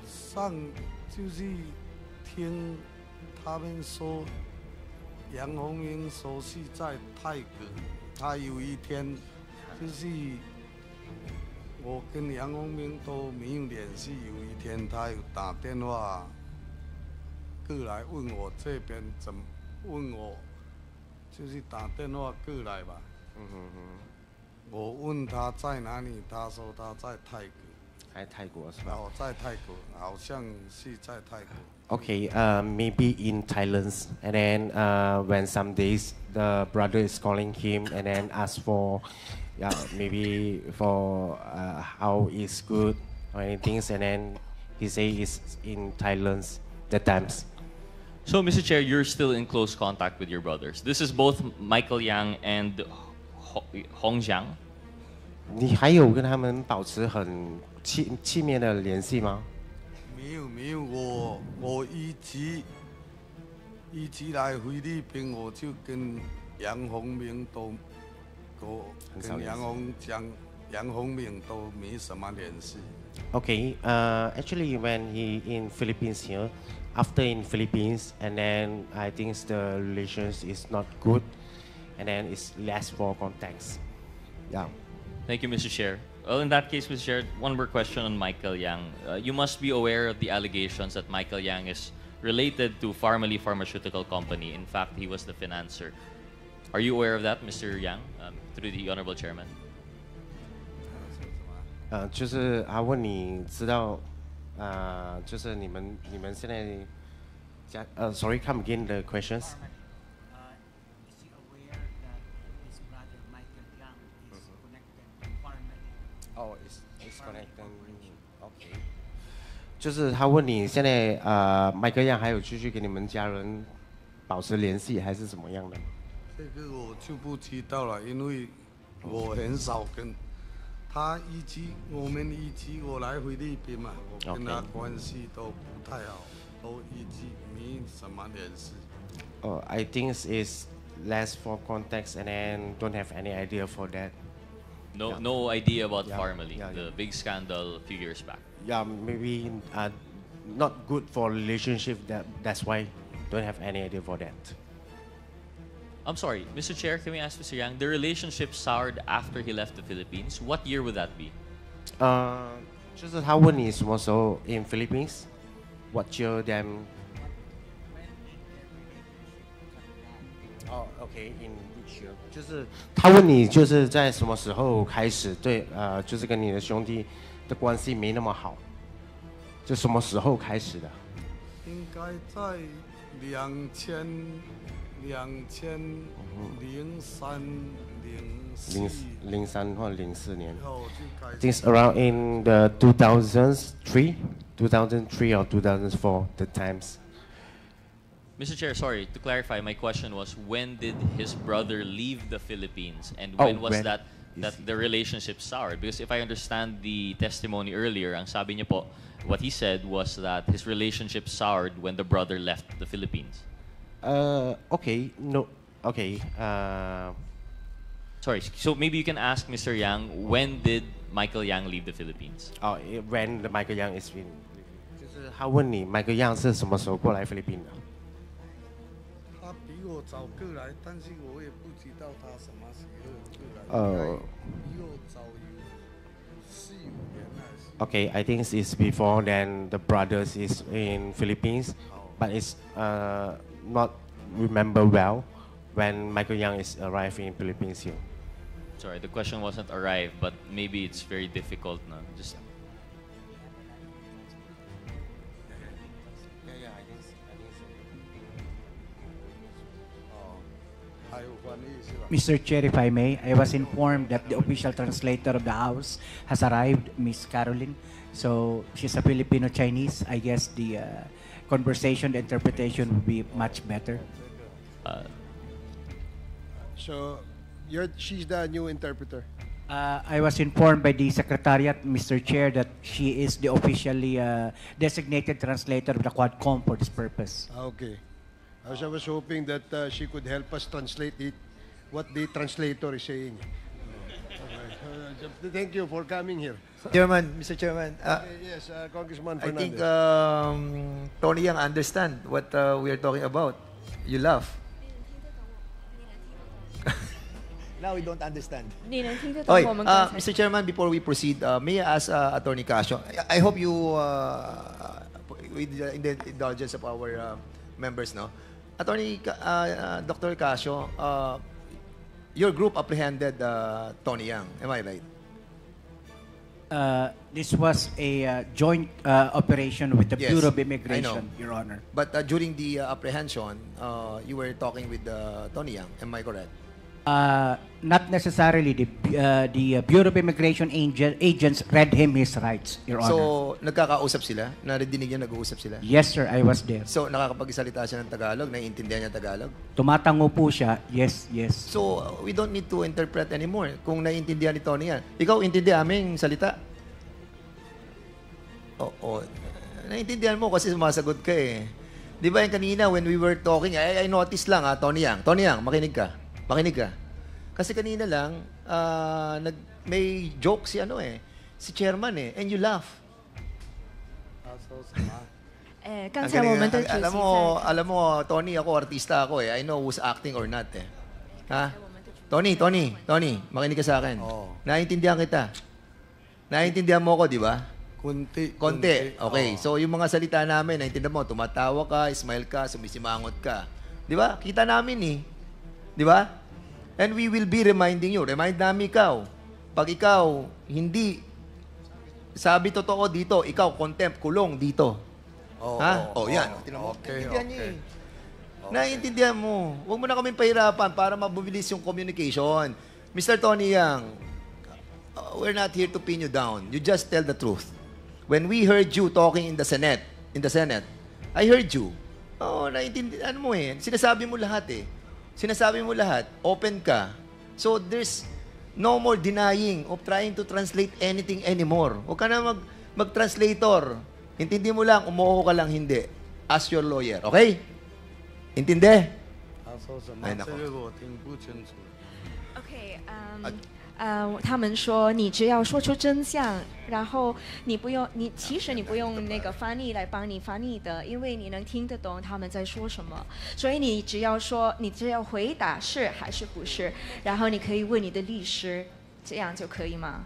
Speaker 8: 上就是听他们说，杨红英说是在泰国，他有一天就是我跟杨红明都没有联系，有一天他有打电话过来问我这边怎么问我，就是打电话过来吧。我问他在哪里，他说他在泰国。
Speaker 9: 在泰国是吧？
Speaker 8: 哦，在泰国，好像是在泰国。
Speaker 9: Okay, maybe in Thailand, and then when some days the brother is calling him and then ask for, yeah, maybe for how is good or anything, and then he say he's in Thailand that times.
Speaker 1: So, Mr. Chair, you're still in close contact with your brothers. This is both Michael Yang and Hong Jiang.
Speaker 9: 你还有跟他们保持很亲密的联系吗？
Speaker 8: 没有，我一直来菲律宾，我就跟杨洪明都跟杨洪明都没什么联系。
Speaker 9: Okay, actually when he in Philippines here, after in Philippines, and then I think the relations is not good, and then it's less for contacts. Yeah.
Speaker 1: Thank you, Mr. Chair. Well, in that case, Mr. Chair, one more question on Michael Yang. You must be aware of the allegations that Michael Yang is related to Pharmaly Pharmaceutical Company. In fact, he was the financer. Are you aware of that, Mr. Yang, through the Honorable Chairman?
Speaker 9: 就是他问你知道，就是你们现在sorry, come again the questions. Oh, it's connected. Okay. 就是他问你现在麦克样还有继续跟你们家人保持联系，还是怎么样的？
Speaker 8: 这个我就不知道了，因为我很少跟他我们我来菲律宾嘛，我跟他关系都不太好，都一直没什么联系。
Speaker 9: Oh, I think it's less for contacts and then don't have any idea for that.
Speaker 1: No idea about Pharmaly, the big scandal a few years back.
Speaker 9: Yeah, maybe not good for relationship. That's why don't have any idea for that.
Speaker 1: I'm sorry, Mr. Chair, can we ask Mr. Yang, the relationship soured after he left the Philippines. What year would that be?
Speaker 9: 就是他问你什么时候 in Philippines? What year them? Oh, okay, in which year? 就是他问你就是在什么时候开始对就是跟你的兄弟的关系没那么好，就什么时候开始的？
Speaker 8: 应该在2003、
Speaker 9: 03或04年。I think it's around in the 2003 or 2004 the times.
Speaker 1: Mr. Chair, sorry, to clarify, my question was when did his brother leave the Philippines and when was that the relationship soured? Because if I understand the testimony earlier, ang sabi niya po, what he said was that his relationship soured when the brother left the Philippines.
Speaker 9: Okay, no, okay.
Speaker 1: Sorry, so maybe you can ask Mr. Yang, when did Michael Yang leave the Philippines?
Speaker 9: Oh, when the Michael Yang is in. 就是他问你 Michael Yang 是什么时候过来菲律宾的？
Speaker 8: 他比我早过来，但是我也不知道他什么时候过来。比我早有4、5年还是。
Speaker 9: Okay, I think it's before then the brothers is in Philippines, but it's not remember well when Michael Yang is arriving in Philippines here.
Speaker 1: Sorry, the question wasn't arrive, but maybe it's very difficult na. Just
Speaker 6: Mr. Chair, if I may, I was informed that the official translator of the House has arrived, Miss Caroline. So she's a Filipino-Chinese. I guess the conversation, the interpretation would be much better.
Speaker 2: So, she's the new interpreter.
Speaker 6: I was informed by the Secretariat, Mr. Chair, that she is the officially designated translator of the Quadcom for this purpose.
Speaker 2: Okay. I was hoping that she could help us translate what the translator is saying. Thank you for coming here.
Speaker 11: Chairman, Mr. Chairman.
Speaker 2: Yes, Congressman
Speaker 11: I think
Speaker 2: Fernandez.
Speaker 11: Tony Yang understand what we are talking about. You laugh. Now we don't understand. Okay, Mr. Chairman, before we proceed, may I ask Attorney Casio, I hope you, with the indulgence of our members, no? Attorney Dr. Casio, your group apprehended Tony Yang, am I right?
Speaker 6: This was a joint operation with the
Speaker 11: Yes,
Speaker 6: Bureau of
Speaker 11: I know.
Speaker 6: Immigration, Your Honor.
Speaker 11: But during the apprehension, you were talking with Tony Yang, am I correct?
Speaker 6: Not necessarily. The Bureau of Immigration agents read him his rights, Your Honor.
Speaker 11: So, nagkakausap sila? Narinig niya nag-uusap sila?
Speaker 6: Yes, sir. I was there.
Speaker 11: So, nakakapagsalita siya ng Tagalog? Naiintindihan niya Tagalog?
Speaker 6: Tumatango po siya. Yes, yes.
Speaker 11: So, we don't need to interpret anymore kung naiintindihan ni Tony yan. Ikaw, intindi aming salita? Oo. Naiintindihan mo kasi sumasagot ka eh. Di ba yung kanina when we were talking, I noticed lang Tony Yang. Tony Yang, makinig ka. Makinig ka. Kasi kanina lang, may joke si si chairman eh, and you laugh. Alam mo, Tony, ako, artista ako eh. I know who's acting or not eh. Ha? Tony, makinig ka sa akin. Naiintindihan kita. Naiintindihan mo ako, di ba?
Speaker 8: Konti.
Speaker 11: Okay. So, yung mga salita namin, naiintindihan mo, tumatawa ka, smile ka, sumisimangot ka. Di ba? Kita namin eh. Di ba? And we will be reminding you. Remind namin ikaw. Pag ikaw, hindi, sabi totoo dito, ikaw, contempt, kulong dito. Ha? Yan. Naiintindihan niya eh. Naiintindihan mo. Huwag mo na kaming pahirapan para mabubilis yung communication. Mr. Tony Yang, we're not here to pin you down. You just tell the truth. When we heard you talking in the Senate, I heard you. Naiintindihan mo eh. Sinasabi mo lahat eh. Open ka. So there's no more denying of trying to translate anything anymore. Huwag ka na mag-translator. Intindi mo lang, umuho ka lang hindi. Ask your lawyer, okay? Intindi? Ay, nako.
Speaker 12: Okay, 他们说你只要说出真相，然后其实你不用那个翻译来帮你翻译的，因为你能听得懂他们在说什么，所以你只要回答是还是不是，然后你可以问你的律师，这样就可以吗？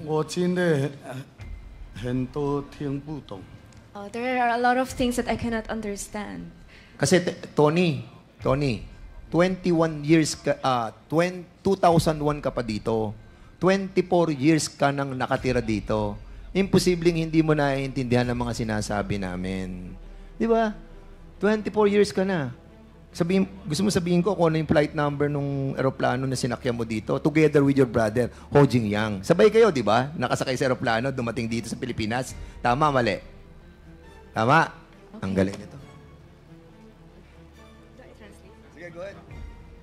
Speaker 8: 我真的很多听不懂。
Speaker 12: There are a lot of things that I cannot understand.
Speaker 11: Kasi Tony, 21 years ka, 2001 ka pa dito. 24 years ka nang nakatira dito. Imposibleng hindi mo naiintindihan ang mga sinasabi namin. Di ba? 24 years ka na. Gusto mo sabihin ko kung ano yung flight number nung aeroplano na sinakyan mo dito together with your brother, Ho Jing Yang. Sabay kayo, di ba? Nakasakay sa aeroplano, dumating dito sa Pilipinas. Tama, mali? Tama? Okay. Ang galing nito. Go ahead.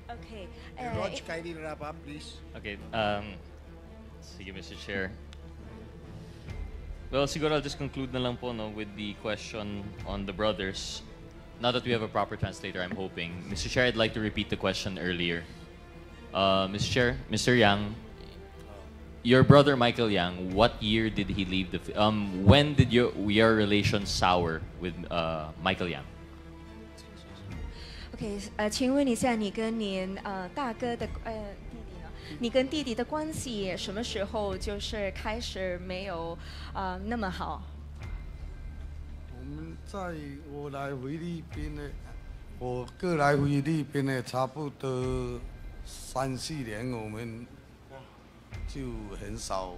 Speaker 12: Okay.
Speaker 2: Rodge, kindly wrap up, please.
Speaker 1: Okay. Sige, Mr. Chair. Well, siguro I'll just conclude na lang po with the question on the brothers. Now that we have a proper translator, I'm hoping. Mr. Chair, I'd like to repeat the question earlier. Mr. Chair, Mr. Yang, your brother Michael Yang, what year did he leave the? When did your relation sour with Michael Yang?
Speaker 12: OK，请问一下，你跟您大哥的弟弟呢？你跟弟弟的关系什么时候就是开始没有那么好？
Speaker 8: 我们在我来菲律宾的，我过来菲律宾的差不多3、4年，我们就很少，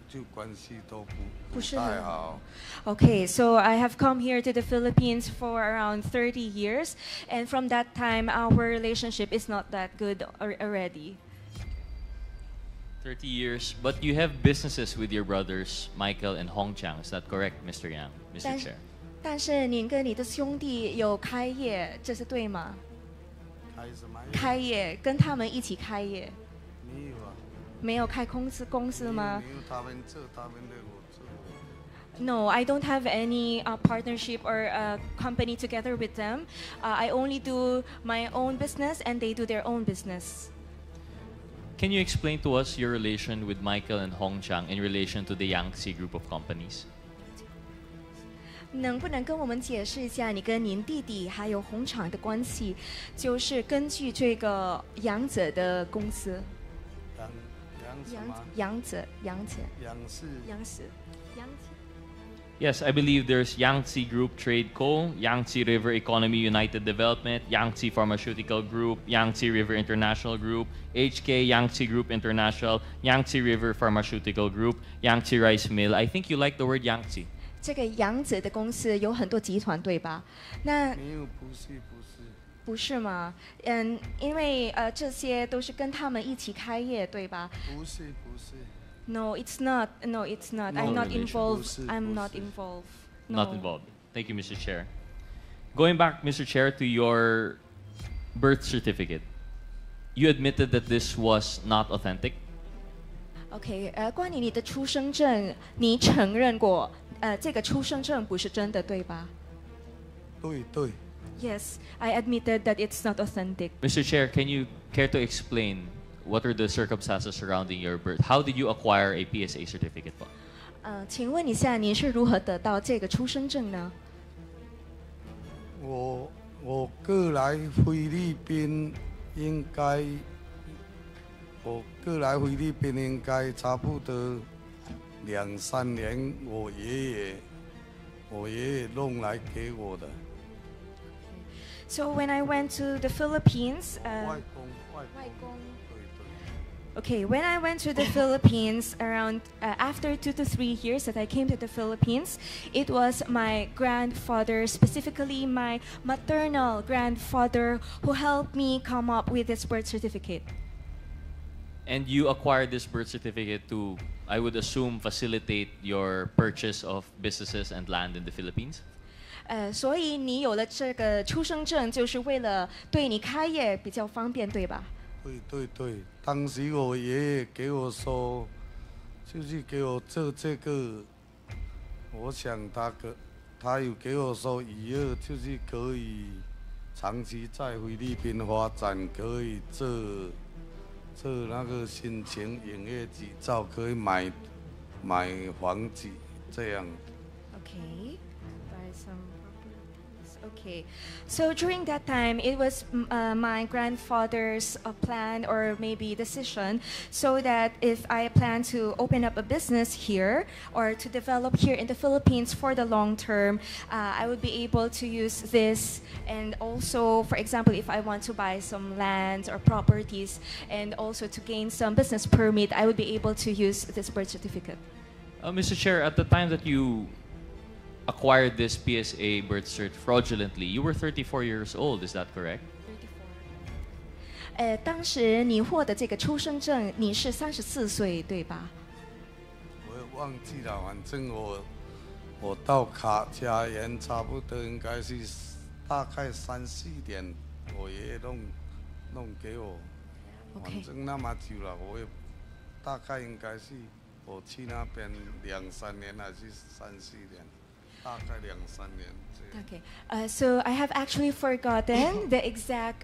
Speaker 8: 就关系都不太好。
Speaker 12: Okay, so I have come here to the Philippines for around 30 years, and from that time, our relationship is not that good already.
Speaker 1: 30 years, but you have businesses with your brothers Michael and Hong Chang. Is that correct, Mr. Yang, Mr. Chair?
Speaker 12: 但是您跟你的兄弟有开业，这是对吗？
Speaker 8: 开什么业？
Speaker 12: 开业，跟他们一起开业。
Speaker 8: 没有啊。
Speaker 12: 没有开公司吗？
Speaker 8: 没有，他们做他们的，我做。
Speaker 12: No, I don't have any partnership or company together with them. I only do my own business, and they do their own business.
Speaker 1: Can you explain to us your relation with Michael and Hong Chang in relation to the Yangtze group of companies?
Speaker 12: 能不能跟我们解释一下你跟您弟弟还有红厂的关系？就是根据这个杨子的公司。杨子。
Speaker 1: Yes, I believe there's Yangtze Group Trade Co., Yangtze River Economy United Development, Yangtze Pharmaceutical Group, Yangtze River International Group, HK Yangtze Group International, Yangtze River Pharmaceutical Group, Yangtze Rice Mill. I think you like the word Yangtze.
Speaker 12: 这个杨子的公司有很多集团，对吧？那
Speaker 8: 没有，不是。
Speaker 12: 不是吗？因为这些都是跟他们一起开业，对吧？
Speaker 8: 不是。
Speaker 12: No, it's not. No, it's not.
Speaker 1: No
Speaker 12: I'm not
Speaker 1: relation.
Speaker 12: involved. I'm not involved. No.
Speaker 1: Not involved. Thank you, Mr. Chair. Going back, Mr. Chair, to your birth certificate, you admitted that this was not authentic.
Speaker 12: OK，关于你的出生证，你承认过，这个出生证不是真的，对吧？
Speaker 8: 对。
Speaker 12: Yes, I admitted that it's not authentic.
Speaker 1: Mr. Chair, can you care to explain what are the circumstances surrounding your birth? How did you acquire a PSA certificate?
Speaker 12: 请问一下，您是如何得到这个出生证呢？
Speaker 8: 我过来菲律宾应该，差不多2、3年，我爷爷弄来给我的。
Speaker 12: So when I went to the Philippines,
Speaker 8: 外公。
Speaker 12: Okay, when I went to the Philippines around after 2 to 3 years that I came to the Philippines, it was my grandfather, specifically my maternal grandfather, who helped me come up with this birth certificate.
Speaker 1: And you acquired this birth certificate to, I would assume, facilitate your purchase of businesses and land in the Philippines?
Speaker 12: 所以你有了这个出生证，就是为了对你开业比较方便，对吧？
Speaker 8: 对，当时我爷爷给我说，就是给我做这个，我想他有给我说以后就是可以长期在菲律宾发展，可以做那个申请营业执照，可以买房子这样。
Speaker 12: Okay, buy some properties. Okay, so during that time, it was my grandfather's plan or maybe decision, so that if I plan to open up a business here or to develop here in the Philippines for the long term, I would be able to use this. And also, for example, if I want to buy some lands or properties, and also to gain some business permit, I would be able to use this birth certificate.
Speaker 1: Mr. Chair, at the time that you acquired this PSA birth cert fraudulently, you were 34 years old, is that correct?
Speaker 12: 当时你获得这个出生证，你是34岁，对吧？
Speaker 8: 我忘记了，反正我到卡家园差不多应该是大概3、4点，我爷爷弄给我。反正那么久了，我也大概应该是我去那边2、3年还是3、4年。大概2-3年。
Speaker 12: Okay, so I have actually forgotten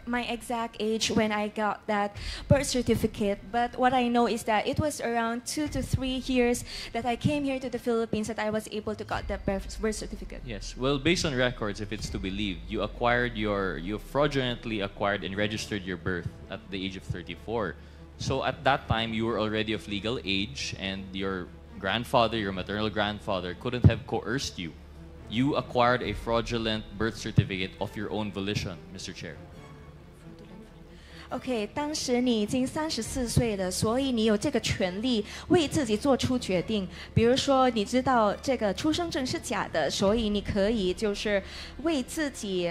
Speaker 12: my exact age when I got that birth certificate. But what I know is that it was around 2 to 3 years that I came here to the Philippines that I was able to get that birth certificate.
Speaker 1: Yes. Well, based on records, if it's to believe, you fraudulently acquired and registered your birth at the age of 34. So at that time, you were already of legal age, and your grandfather, your maternal grandfather, couldn't have coerced you. You acquired a fraudulent birth certificate of your own volition, Mr. Chair.
Speaker 12: OK， 当时你已经34岁了，所以你有这个权利为自己做出决定。比如说，你知道这个出生证是假的，所以你可以就是为自己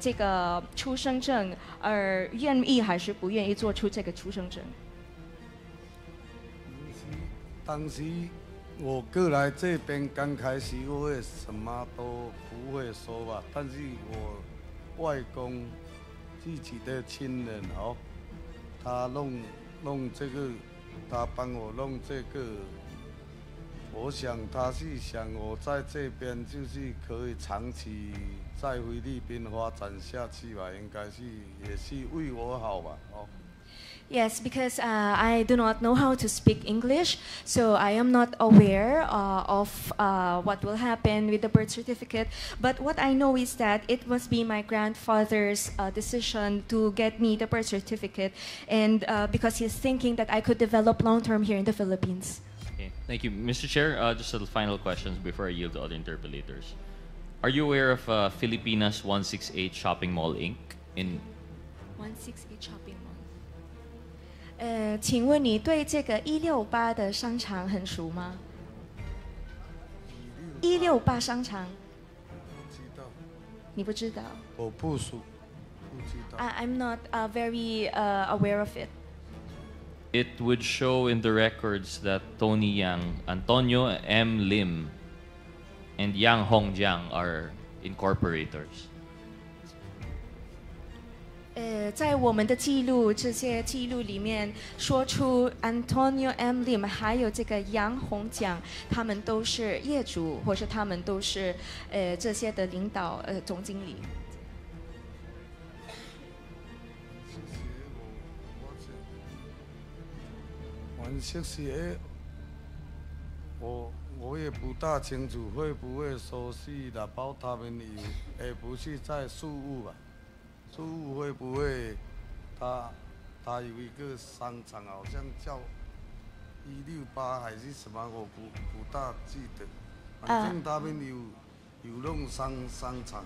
Speaker 12: 这个出生证而愿意还是不愿意做出这个出生证。
Speaker 8: 当时我过来这边刚开始，我也什么都不会说吧，但是我外公自己的亲人哦，他弄这个，他帮我弄这个，我想他是想我在这边就是可以长期在菲律宾发展下去吧，应该是也是为我好吧，哦。
Speaker 12: Yes, because I do not know how to speak English, so I am not aware of what will happen with the birth certificate. But what I know is that it must be my grandfather's decision to get me the birth certificate, and because he's thinking that I could develop long-term here in the Philippines.
Speaker 1: Okay. Thank you. Mr. Chair, just a final questions before I yield to other interpollators. Are you aware of Filipinas 168 Shopping Mall, Inc. in
Speaker 12: 168 Shopping Mall. 请问你对这个168的商场很熟吗？168商场，你不知道？
Speaker 8: 我不熟，不知道。
Speaker 12: I'm not very aware of it.
Speaker 1: It would show in the records that Tony Yang, Antonio M. Lim, and Yang Hongjiang are incorporators.
Speaker 12: 在我们的这些记录里面说出 Antonio M. Lim 还有这个杨洪江，他们都是业主，或是他们都是这些的领导总经理。
Speaker 8: 168，我也不大清楚会不会说是打包他们有，不是在事务吧？事务会不会他有一个商场，好像叫168还是什么，我不大记得。反正他们有弄商场。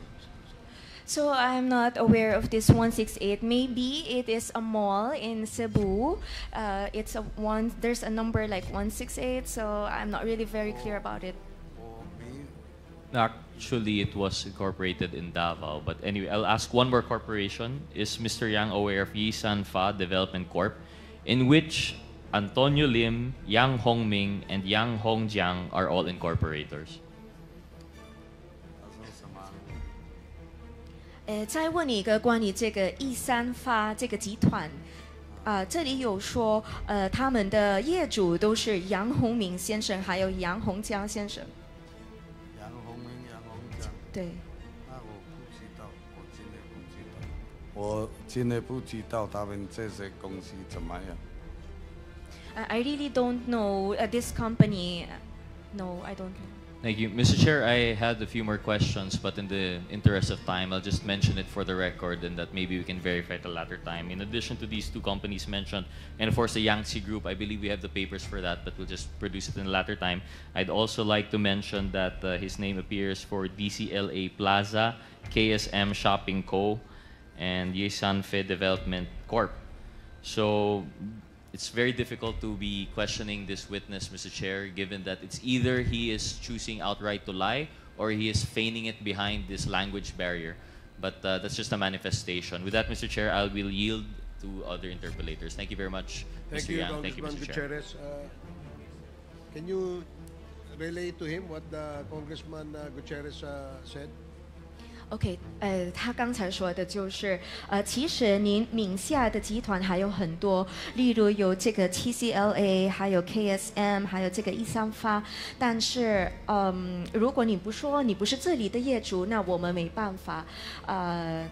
Speaker 12: So I'm not aware of this 168. Maybe it is a mall in Cebu. There's a number like 168. So I'm not really very clear about it.
Speaker 1: Actually, it was incorporated in Davao. But anyway, I'll ask one more corporation. Is Mr. Yang aware of Yisan Fa Development Corp., in which Antonio Lim, Yang Hongming, and Yang Hongjiang are all incorporators?
Speaker 12: 再问你一个关于这个易三发这个集团，这里有说，他们的业主都是杨洪明先生，还有杨洪江先生。
Speaker 8: 杨洪明、杨洪江。
Speaker 12: 对。
Speaker 8: 那我不知道，我真的不知道他们这些公司怎么样。
Speaker 12: I really don't know this company. No, I don't know.
Speaker 1: Thank you. Mr. Chair, I had a few more questions, but in the interest of time, I'll just mention it for the record and that maybe we can verify at a later time. In addition to these two companies mentioned, and of course the Yangtze Group, I believe we have the papers for that, but we'll just produce it in a later time. I'd also like to mention that his name appears for DCLA Plaza, KSM Shopping Co., and Yesanfe Development Corp. So it's very difficult to be questioning this witness, Mr. Chair, given that it's either he is choosing outright to lie or he is feigning it behind this language barrier. But that's just a manifestation. With that, Mr. Chair, I will yield to other interpollators. Thank you very much, Mr. Yang. Thank you, Mr. Chair.
Speaker 2: Gutierrez. Can you relay to him what the Congressman Gutierrez said?
Speaker 12: OK，他刚才说的就是，其实您名下的集团还有很多，例如有这个 TCLA， 还有 KSM， 还有这个138。但是，如果你不说你不是这里的业主，那我们没办法，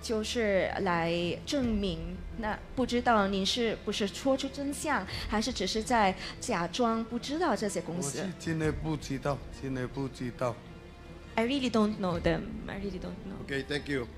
Speaker 12: 就是来证明。那不知道您是不是说出真相，还是只是在假装不知道这些公司？
Speaker 8: 我是真的不知道，真的不知道。
Speaker 12: I really don't know them. I really don't know.
Speaker 2: Okay, thank you.